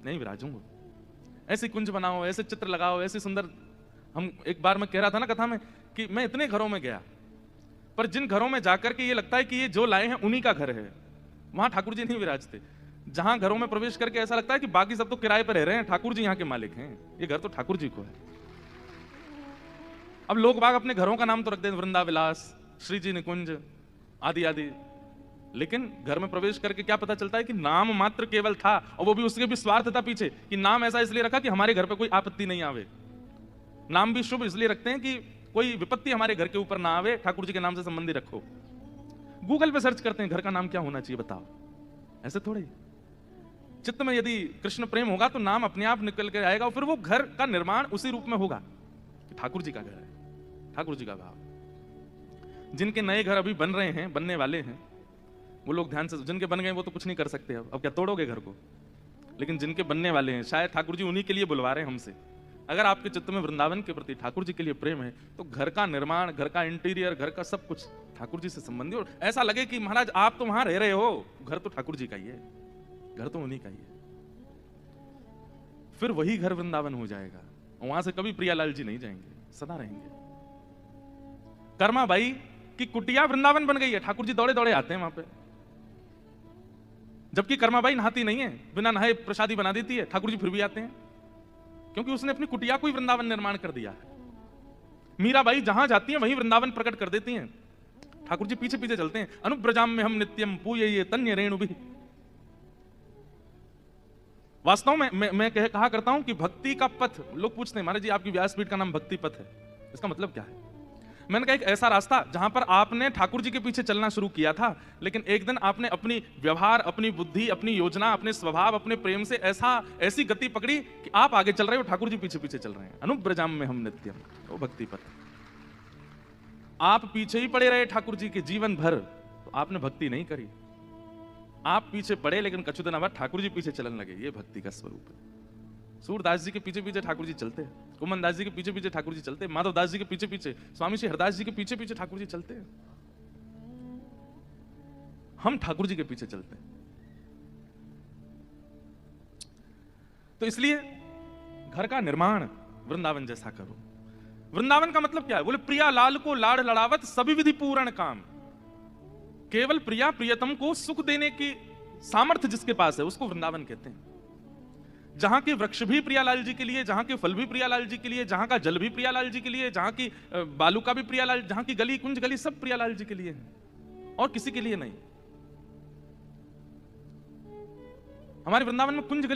नहीं विराजूंगा। ऐसे कुंज बनाओ, ऐसे चित्र लगाओ, ऐसे सुंदर। हम एक बार मैं कह रहा था ना कथा में कि मैं इतने घरों में गया, पर जिन घरों में जाकर के ये लगता है कि ये जो लाए हैं उन्हीं का घर है, वहां ठाकुर जी नहीं विराजते। जहां घरों में प्रवेश करके ऐसा लगता है कि बाकी सब तो किराए पर रह रहे हैं, ठाकुर जी यहां के मालिक हैं, ये घर तो ठाकुर जी को है। अब लोग बाग अपने घरों का नाम तो रख देते, वृंदाविलास, श्री जी निकुंज आदि आदि, लेकिन घर में प्रवेश करके क्या पता चलता है कि नाम मात्र केवल था, और वो भी उसके भी स्वार्थ था पीछे, कि नाम ऐसा इसलिए रखा कि हमारे घर पे कोई आपत्ति नहीं आवे। नाम भी शुभ इसलिए रखते हैं कि कोई विपत्ति हमारे घर के ऊपर ना आवे, ठाकुर जी के नाम से संबंधी रखो। गूगल पे सर्च करते हैं घर का नाम क्या होना चाहिए, बताओ। ऐसे थोड़े चित्त में यदि कृष्ण प्रेम होगा तो नाम अपने आप निकल के आएगा, और फिर वो घर का निर्माण उसी रूप में होगा कि ठाकुर जी का घर है, ठाकुर जी का भाव। जिनके नए घर अभी बन रहे हैं, बनने वाले हैं, वो लोग ध्यान से, जिनके बन गए वो तो कुछ नहीं कर सकते, अब क्या तोड़ोगे घर को, लेकिन जिनके बनने वाले हैं शायद ठाकुर जी उन्हीं के लिए बुलवा रहे हैं हमसे। अगर आपके चित्त में वृंदावन के प्रति, ठाकुर जी के लिए प्रेम है, तो घर का निर्माण, घर का इंटीरियर, घर का सब कुछ ठाकुर जी से संबंधित, और ऐसा लगे कि महाराज आप तो वहां रह रहे हो, घर तो ठाकुर जी का ही है, घर तो उन्हीं का ही है। फिर वही घर वृंदावन हो जाएगा, वहां से कभी प्रियालाल जी नहीं जाएंगे, सदा रहेंगे। कर्मा बाई की कुटिया वृंदावन बन गई है, ठाकुर जी दौड़े दौड़े आते हैं वहां पे, जबकि कर्माबाई नहाती नहीं है, बिना नहाए प्रसादी बना देती है, ठाकुर जी फिर भी आते हैं, क्योंकि उसने अपनी कुटिया को ही वृंदावन निर्माण कर दिया है। मीराबाई जहां जाती हैं वहीं वृंदावन प्रकट कर देती हैं, ठाकुर जी पीछे पीछे चलते हैं। अनुब्रजाम में हम नित्यम पूये तन्य रेणु भी। वास्तव में मैं कहा करता हूं कि भक्ति का पथ, लोग पूछते हैं महाराज जी आपकी व्यासपीठ का नाम भक्ति पथ है, इसका मतलब क्या है? मैंने कहा एक ऐसा रास्ता जहां पर आपने ठाकुर जी के पीछे चलना शुरू किया था, लेकिन एक दिन आपने अपनी व्यवहार, अपनी बुद्धि, अपनी योजना, अपने स्वभाव, अपने प्रेम से ऐसी गति पकड़ी कि आप आगे चल रहे हो, ठाकुर जी पीछे पीछे चल रहे हैं। अनुब्रजाम में हम नित्यम, वो भक्ति पथ। आप पीछे ही पड़े रहे ठाकुर जी के जीवन भर, तो आपने भक्ति नहीं करी। आप पीछे पड़े लेकिन कछु दिन बाद ठाकुर जी पीछे चलने लगे, ये भक्ति का स्वरूप है। सूरदास जी के पीछे पीछे ठाकुर जी चलते हैं, कुमन दास जी के पीछे पीछे ठाकुर जी चलते हैं, माधव दास जी के पीछे पीछे, स्वामी श्री हरदास जी के पीछे पीछे ठाकुर जी चलते हैं। हम ठाकुर जी के पीछे चलते हैं। तो इसलिए घर का निर्माण वृंदावन जैसा करो। वृंदावन का मतलब क्या है? बोले प्रिया लाल को लाड़ लड़ावत सभी विधि पूर्ण काम। केवल प्रिया प्रियतम को सुख देने की सामर्थ्य जिसके पास है उसको वृंदावन कहते हैं। जहां के वृक्ष भी प्रियालाल जी के लिए, जहां के फल भी प्रियालाल जी के लिए, जहां का जल भी प्रियालाल जी के लिए, जहां की बालू का भी प्रियालाल, जहां की गली कुंज गली सब प्रियालाल जी के लिए है और किसी के लिए नहीं। हमारे वृंदावन में कुंज गली